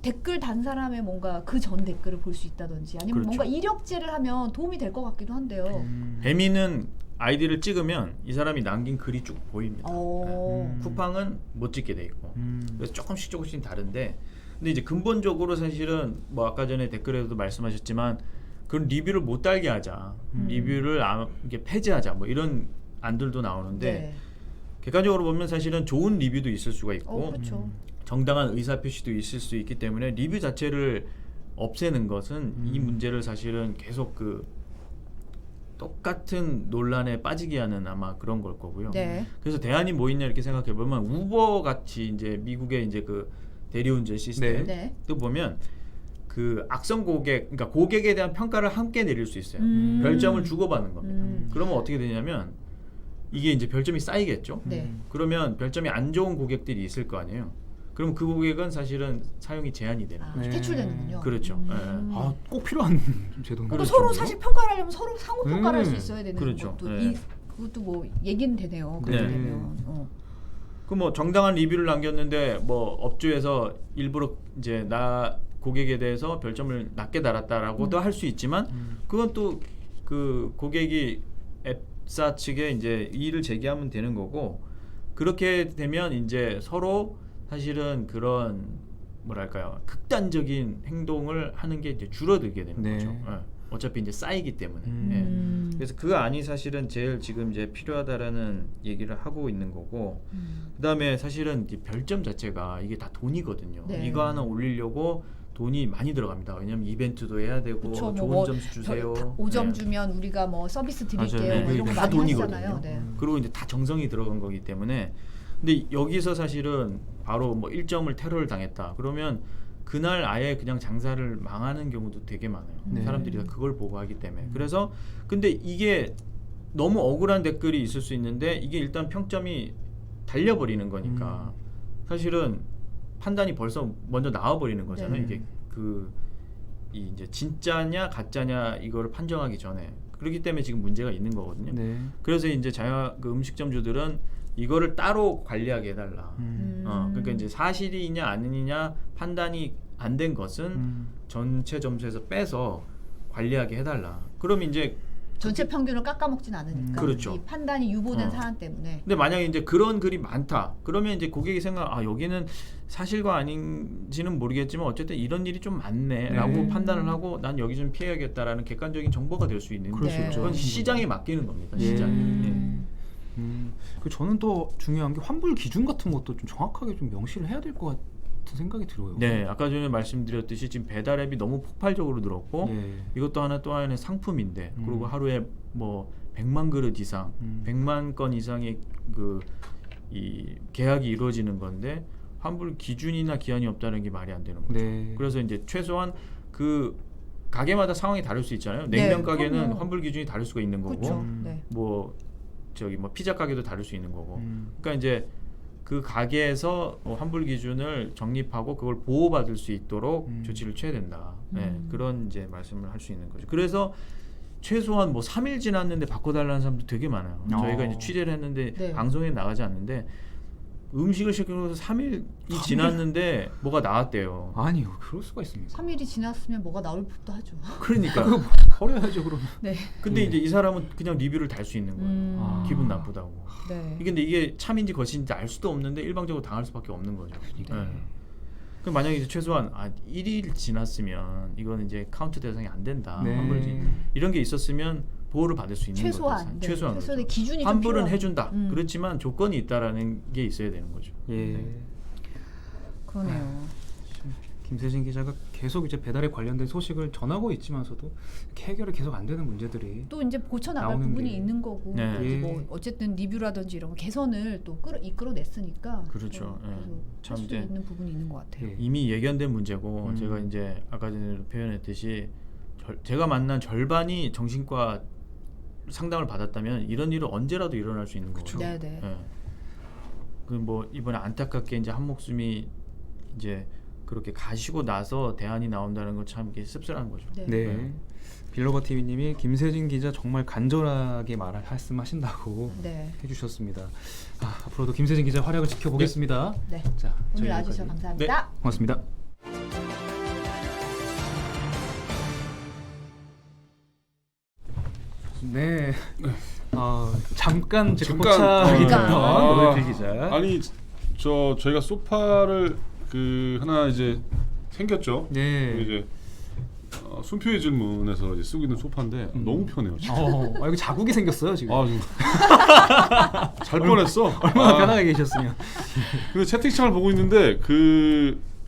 댓글 단 사람의 뭔가 그 전 댓글을 볼 수 있다든지 아니면 그렇죠. 뭔가 이력제를 하면 도움이 될 것 같기도 한데요. 배민은 아이디를 찍으면 이 사람이 남긴 글이 쭉 보입니다. 어. 네. 쿠팡은 못 찍게 돼 있고 그래서 조금씩 다른데 근데 이제 근본적으로 사실은 뭐 아까 전에 댓글에도 말씀하셨지만 그런 리뷰를 못 달게 하자 리뷰를 이게 폐지하자 뭐 이런 안들도 나오는데 네. 객관적으로 보면 사실은 좋은 리뷰도 있을 수가 있고 그렇죠. 정당한 의사표시도 있을 수 있기 때문에 리뷰 자체를 없애는 것은 이 문제를 사실은 계속 그 똑같은 논란에 빠지게 하는 아마 그런 걸 거고요. 네. 그래서 대안이 뭐 있냐 이렇게 생각해 보면 우버 같이 이제 미국의 이제 그 대리운전 시스템 네. 또 보면 그 악성 고객, 그러니까 고객에 대한 평가를 함께 내릴 수 있어요. 별점을 주고받는 겁니다. 그러면 어떻게 되냐면 이게 이제 별점이 쌓이겠죠. 네. 그러면 별점이 안 좋은 고객들이 있을 거 아니에요. 그럼 그 고객은 사실은 사용이 제한이 되는 거죠. 네. 퇴출되는군요. 그렇죠. 예. 아, 꼭 필요한 제도인가요? 그러니까 서로 사실 평가를 하려면 서로 상호 평가를 할 수 있어야 되는 그렇죠. 것도 네. 그것도 뭐 얘기는 되네요. 그렇게 네. 되면. 그 뭐 정당한 리뷰를 남겼는데 뭐 업주에서 일부러 이제 나 고객에 대해서 별점을 낮게 달았다라고도 할 수 있지만 그건 또 그 고객이 앱사 측에 이제 이의를 제기하면 되는 거고 그렇게 되면 이제 서로 사실은 그런 뭐랄까요 극단적인 행동을 하는 게 이제 줄어들게 되는 네. 거죠. 예. 어차피 이제 쌓이기 때문에. 예. 그래서 그 안이 사실은 제일 지금 이제 필요하다라는 얘기를 하고 있는 거고 그다음에 사실은 이 별점 자체가 이게 다 돈이거든요. 네. 이거 하나 올리려고 돈이 많이 들어갑니다. 왜냐면 이벤트도 해야 되고 그쵸, 좋은 뭐 점수 주세요. 5점 네. 주면 우리가 뭐 서비스 드릴게요. 맞아요. 뭐 이런 거 다 많이 돈이거든요. 하시잖아요. 네. 그리고 이제 다 정성이 들어간 거기 때문에 근데 여기서 사실은 바로 뭐 1점을 테러를 당했다. 그러면 그날 아예 그냥 장사를 망하는 경우도 되게 많아요. 네. 사람들이 다 그걸 보고 하기 때문에. 그래서 근데 이게 너무 억울한 댓글이 있을 수 있는데 이게 일단 평점이 달려버리는 거니까 사실은 판단이 벌써 먼저 나와버리는 거잖아요. 네. 이게 이 이제 진짜냐 가짜냐 이거를 판정하기 전에 그렇기 때문에 지금 문제가 있는 거거든요. 네. 그래서 이제 그 음식점주들은 이거를 따로 관리하게 해달라. 그러니까 이제 사실이냐 아니냐 판단이 안 된 것은 전체 점수에서 빼서 관리하게 해달라. 그럼 이제 전체 평균을 깎아먹진 않으니까. 그렇죠. 이 판단이 유보된 어. 사안 때문에. 근데 만약에 이제 그런 글이 많다. 그러면 이제 고객이 여기는 사실과 아닌지는 모르겠지만 어쨌든 이런 일이 좀 많네라고 네. 판단을 하고 난 여기 좀 피해야겠다라는 객관적인 정보가 될 수 있는 그럴 수 거죠. 있죠. 그건 시장에 맡기는 겁니다. 예. 시장에. 그 저는 또 중요한 게 환불 기준 같은 것도 좀 정확하게 좀 명시를 해야 될 것 같은 생각이 들어요. 네, 아까 전에 말씀드렸듯이 지금 배달 앱이 너무 폭발적으로 늘었고 예. 이것도 또 하나의 상품인데 그리고 하루에 뭐 100만 그릇 이상, 100만 건 이상의 이 계약이 이루어지는 건데 환불 기준이나 기한이 없다는 게 말이 안 되는 거죠. 네. 그래서 이제 최소한 그 가게마다 상황이 다를 수 있잖아요. 네, 냉면 가게는 그럼요. 환불 기준이 다를 수가 있는 거고 그렇죠. 네. 뭐 피자 가게도 다를 수 있는 거고. 그러니까 이제 그 가게에서 환불 기준을 정립하고 그걸 보호받을 수 있도록 조치를 취해야 된다. 네, 그런 이제 말씀을 할 수 있는 거죠. 그래서 최소한 뭐 3일 지났는데 바꿔달라는 사람도 되게 많아요. 저희가 이제 취재를 했는데 네. 방송에 나가지 않는데 음식을 시켜놓고서 3일이 지났는데 뭐가 나왔대요. 아니요, 그럴 수가 있습니다. 3일이 지났으면 뭐가 나올 법도 하죠. 그러니까. 버려야죠 그러면. 네. 근데 이제 이 사람은 그냥 리뷰를 달 수 있는 거예요. 기분 나쁘다고. 네. 근데 이게 참인지 거짓인지 알 수도 없는데 일방적으로 당할 수밖에 없는 거죠. 네. 그럼 만약에 이제 최소한 1일 지났으면 이거는 이제 카운트 대상이 안 된다. 네. 환불이 이런 게 있었으면 보호를 받을 수 있는 최소한, 거죠. 네. 최소한으로. 최소한의 기준이 좀 환불은 필요한- 해준다. 그렇지만 조건이 있다라는 게 있어야 되는 거죠. 예. 네. 그러네요. 김세진 기자가 계속 이제 배달에 관련된 소식을 전하고 있지만서도 이렇게 해결이 계속 안 되는 문제들이 또 이제 고쳐 나갈 나오는 부분이 게. 있는 거고 네. 또 이제 예. 뭐 어쨌든 리뷰라든지 이런 거 개선을 또 이끌어냈으니까 그렇죠. 예. 참 할수 이제 있는 부분이 있는 것 같아요. 예. 이미 예견된 문제고 제가 이제 아까 전에 표현했듯이 제가 만난 절반이 정신과 상담을 받았다면 이런 일은 언제라도 일어날 수 있는 거죠. 네네. 그 뭐 이번에 안타깝게 이제 한 목숨이 이제 그렇게 가시고 나서 대안이 나온다는 건 참 이게 씁쓸한 거죠. 네. 네. 빌로버 TV님이 김세진 기자 정말 간절하게 말씀하신다고 네. 해주셨습니다. 앞으로도 김세진 기자 활약을 지켜보겠습니다. 네. 자, 오늘 저희 와주셔서 여기까지. 감사합니다. 고맙습니다. 네. 잠깐 포착이 됐던 노재필 기자. 아니 저희가 소파를 하나 이제 생겼죠. 네. 이제 순표의 질문에서 이제 쓰고 있는 소파인데 너무 편해요. 진짜. 여기 자국이 생겼어요 지금. 잘 뻔했어. 얼마나 편하게 계셨으면. 근데 채팅창을 보고 있는데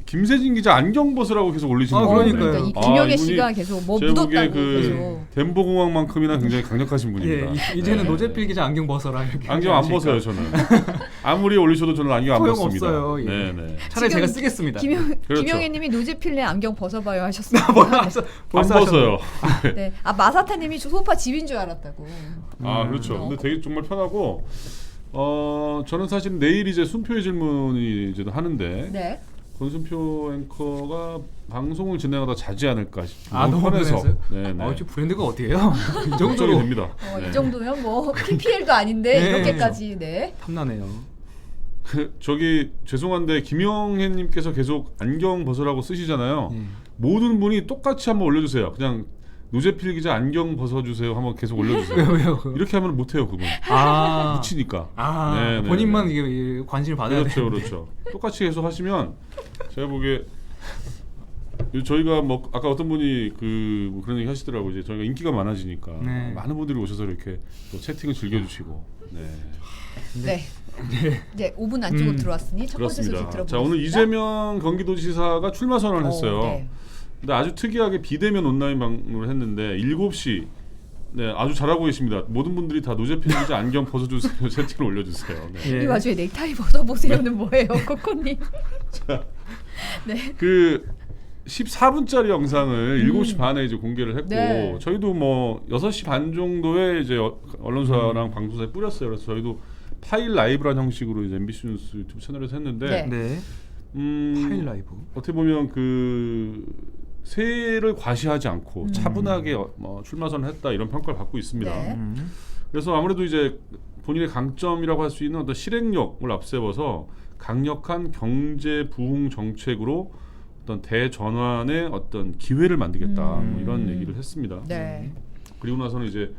김세진 기자 안경 벗으라고 계속 올리시는 거예요. 그러니까요. 이 김영애 이분이 씨가 계속 뭐 제가 보기에 묻었다고 계속. 덴버공항만큼이나 굉장히 강력하신 분입니다. 이제는 네. 노재필 기자 안경 벗어라 이렇게. 안경 안 벗어요 저는. 아무리 올리셔도 저는 안경 안 벗습니다. 소용없어요. 예. 네네. 차라리 지금 제가 쓰겠습니다. 그렇죠. 김영애님이 노재필네 안경 벗어봐요 하셨어요. 안 벗어요. 네. 마사타님이 소파 집인 줄 알았다고. 그렇죠. 근데 되게 정말 편하고 저는 사실 내일 이제 순표의 질문이 이제 하는데 네. 권순표 앵커가 방송을 진행하다 자지 않을까 싶어요. 너무 편해서. 네네. 지금 브랜드가 어디예요? 이 걱정이 정도로 됩니다. 네. 이 정도면 뭐 PPL도 아닌데 네. 이렇게까지 네. 탐나네요. 죄송한데 김영혜님께서 계속 안경 벗으라고 쓰시잖아요. 모든 분이 똑같이 한번 올려주세요. 그냥 노재필 기자 안경 벗어주세요. 한번 계속 올려주세요. 왜요? 이렇게 하면 못해요 그분. 미치니까. 네네. 본인만 이게 관심을 받아야 그렇죠, 되는데. 그렇죠. 똑같이 계속 하시면 제가 보기에 저희가 뭐 아까 어떤 분이 뭐 그런 얘기 하시더라고요. 이제 저희가 인기가 많아지니까 네. 많은 분들이 오셔서 이렇게 또 채팅을 즐겨주시고. 네. 네. 이제 5분 안쪽으로 들어왔으니 첫 번째 소식 그렇습니다. 들어보겠습니다. 자, 오늘 이재명 경기도지사가 출마 선언을 했어요. 네. 근데 아주 특이하게 비대면 온라인 방송을 했는데 7시 아주 잘하고 계십니다. 모든 분들이 다 노재필 기자 안경 벗어주세요. 채팅을 올려주세요. 네. 예. 이 와중에 넥타이 벗어보세요는 뭐예요, 코코님? 네. 14분짜리 영상을 7시 반에 이제 공개를 했고 네. 저희도 뭐 6시 반 정도에 이제 언론사랑 방송사에 뿌렸어요. 그래서 저희도 파일 라이브라는 형식으로 이제 MBC 뉴스 유튜브 채널에서 했는데 네. 파일 라이브. 어떻게 보면 세를 과시하지 않고 차분하게 출마 선언을 했다 이런 평가를 받고 있습니다. 네. 그래서 아무래도 이제 본인의 강점이라고 할 수 있는 어떤 실행력을 앞세워서 강력한 경제 부흥 정책으로 어떤 대전환의 어떤 기회를 만들겠다 뭐 이런 얘기를 했습니다. 네. 그리고 나서는 이제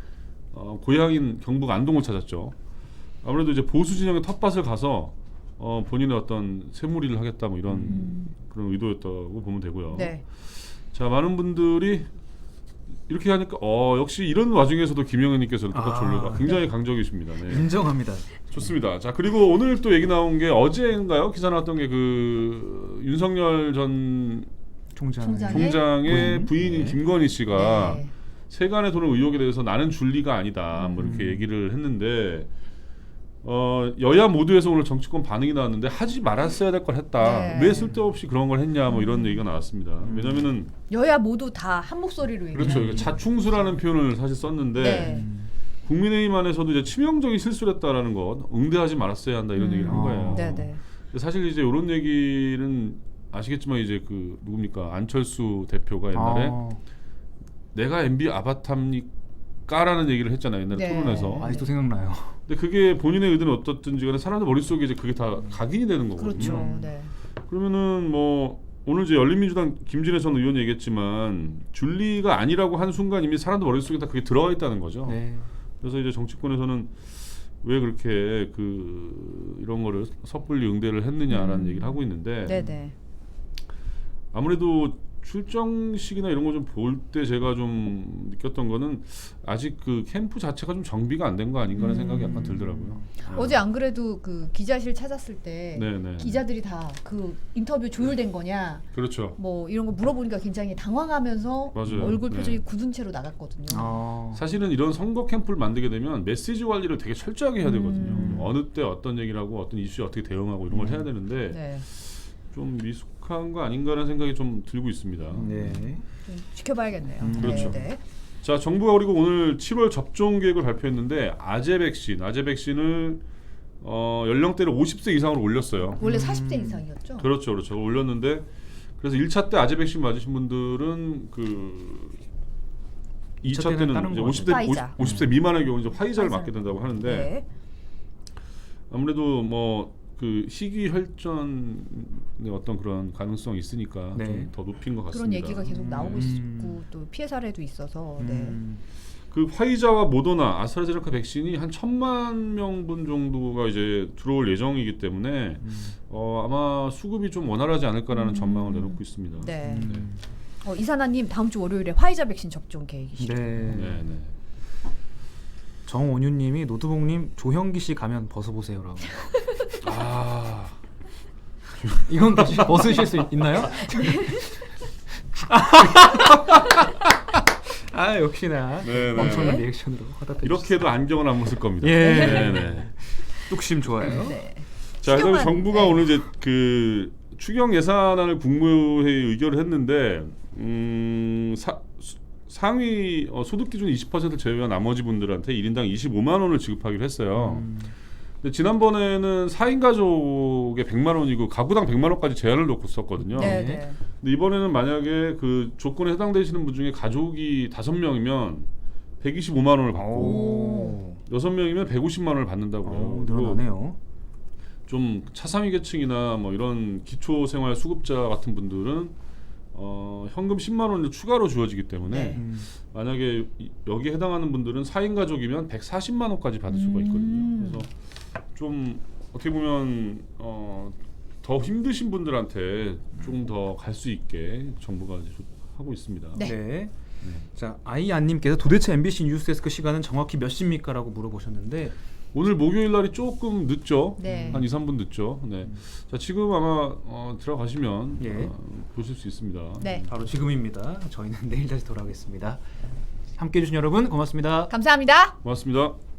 고향인 경북 안동을 찾았죠. 아무래도 이제 보수 진영의 텃밭을 가서 본인의 어떤 새무리를 하겠다 뭐 이런 그런 의도였다고 보면 되고요. 네. 자, 많은 분들이 이렇게 하니까 역시 이런 와중에서도 김영애님께서는 똑같이 올려가 굉장히 강적이십니다. 네. 인정합니다. 좋습니다. 자, 그리고 오늘 또 얘기 나온 게 어제인가요? 기사 나왔던 게 윤석열 전 총장의 부인인 김건희 씨가 네. 세간의 돈을 의혹에 대해서 나는 줄리가 아니다 뭐 이렇게 얘기를 했는데 여야 모두에서 오늘 정치권 반응이 나왔는데 하지 말았어야 될 걸 했다. 네. 왜 쓸데없이 그런 걸 했냐 뭐 이런 얘기가 나왔습니다. 왜냐면은 여야 모두 다 한 목소리로 얘기해요. 그렇죠. 이거 자충수라는 표현을 사실 썼는데 네. 국민의힘 안에서도 이제 치명적인 실수를 했다라는 것, 응대하지 말았어야 한다 이런 얘기를 한 거예요. 네. 근데 사실 이제 이런 얘기는 아시겠지만 이제 누굽니까 안철수 대표가 옛날에 내가 MB 아바타입니까라는 얘기를 했잖아요. 옛날에 네. 토론에서. 아직도 생각나요. 근데 그게 본인의 의도는 어떻든지 간에 사람들 머릿속에 이제 그게 다 각인이 되는 거거든요. 그렇죠. 네. 그러면은 뭐 오늘 이제 열린민주당 김진애 전 의원 얘기했지만 줄리가 아니라고 한 순간 이미 사람들 머릿속에 다 그게 들어가 있다는 거죠. 네. 그래서 이제 정치권에서는 왜 그렇게 이런 거를 섣불리 응대를 했느냐라는 얘기를 하고 있는데 네네. 아무래도 출정식이나 이런 거 좀 볼 때 제가 좀 느꼈던 거는 아직 캠프 자체가 좀 정비가 안 된 거 아닌가라는 생각이 약간 들더라고요. 어제 안 그래도 기자실 찾았을 때 네네. 기자들이 다 인터뷰 조율된 거냐 그렇죠. 뭐 이런 거 물어보니까 굉장히 당황하면서 맞아요. 얼굴 표정이 네. 굳은 채로 나갔거든요. 사실은 이런 선거 캠프를 만들게 되면 메시지 관리를 되게 철저하게 해야 되거든요. 어느 때 어떤 얘기를 하고 어떤 이슈에 어떻게 대응하고 이런 걸 해야 되는데 네. 좀 미숙한 거 아닌가라는 생각이 좀 들고 있습니다. 네. 좀 지켜봐야겠네요. 그렇죠. 네. 자, 정부가 그리고 오늘 7월 접종 계획을 발표했는데 아재 백신을 연령대를 50세 이상으로 올렸어요. 원래 40대 이상이었죠? 그렇죠. 올렸는데 그래서 1차 때 아재 백신 맞으신 분들은 그 2차 때는 때는 다른 이제 거 50대 화이자. 50세 미만의 경우 이제 화이자를 화이자. 맞게 된다고 하는데 네. 아무래도 뭐 그 희귀혈전의 어떤 그런 가능성이 있으니까 네. 좀 더 높인 것 그런 같습니다. 얘기가 계속 나오고 있고 또 피해 사례도 있어서 네. 그 화이자와 모더나, 아스트라제네카 백신이 한 1,000만 명분 정도가 이제 들어올 예정이기 때문에 아마 수급이 좀 원활하지 않을까라는 전망을 내놓고 있습니다. 네. 이사나님 다음 주 월요일에 화이자 백신 접종 계획이시죠? 네. 네, 네. 정온유님이 노드봉님 조형기 씨 가면 벗어보세요라고. 아, 이건 다시 벗으실 수 있나요? 아 역시나 네, 네. 엄청난 리액션으로 화답해 이렇게 해도 안경은 안 벗을 겁니다. 예. 네, 네. 뚝심 좋아요. 네. 자, 그다음에 추경안, 정부가 네. 오늘 이제 그 추경 예산안을 국무회의에 의결을 했는데 상위 소득 기준 20%를 제외한 나머지 분들한테 1인당 25만 원을 지급하기로 했어요. 근데 지난번에는 4인 가족에 100만 원이고 가구당 100만 원까지 제한을 놓고 썼거든요. 네, 네. 근데 이번에는 만약에 그 조건에 해당되시는 분 중에 가족이 5명이면 125만 원을 받고 오. 6명이면 150만 원을 받는다고 해요. 오, 그리고 늘어나네요. 좀 차상위 계층이나 뭐 이런 기초생활 수급자 같은 분들은 현금 10만 원을 추가로 주어지기 때문에 네. 만약에 여기에 해당하는 분들은 4인 가족이면 140만 원까지 받을 수가 있거든요. 그래서 좀 어떻게 보면 더 힘드신 분들한테 좀 더 갈 수 있게 정부가 이제 하고 있습니다. 네. 네. 자 아이안님께서 도대체 MBC 뉴스데스크 시간은 정확히 몇 시입니까라고 물어보셨는데 오늘 목요일 날이 조금 늦죠. 네. 한 2, 3분 늦죠. 네. 자, 지금 아마 들어가시면 예. 보실 수 있습니다. 네. 바로 지금입니다. 저희는 내일 다시 돌아오겠습니다. 함께해 주신 여러분 고맙습니다. 감사합니다. 고맙습니다.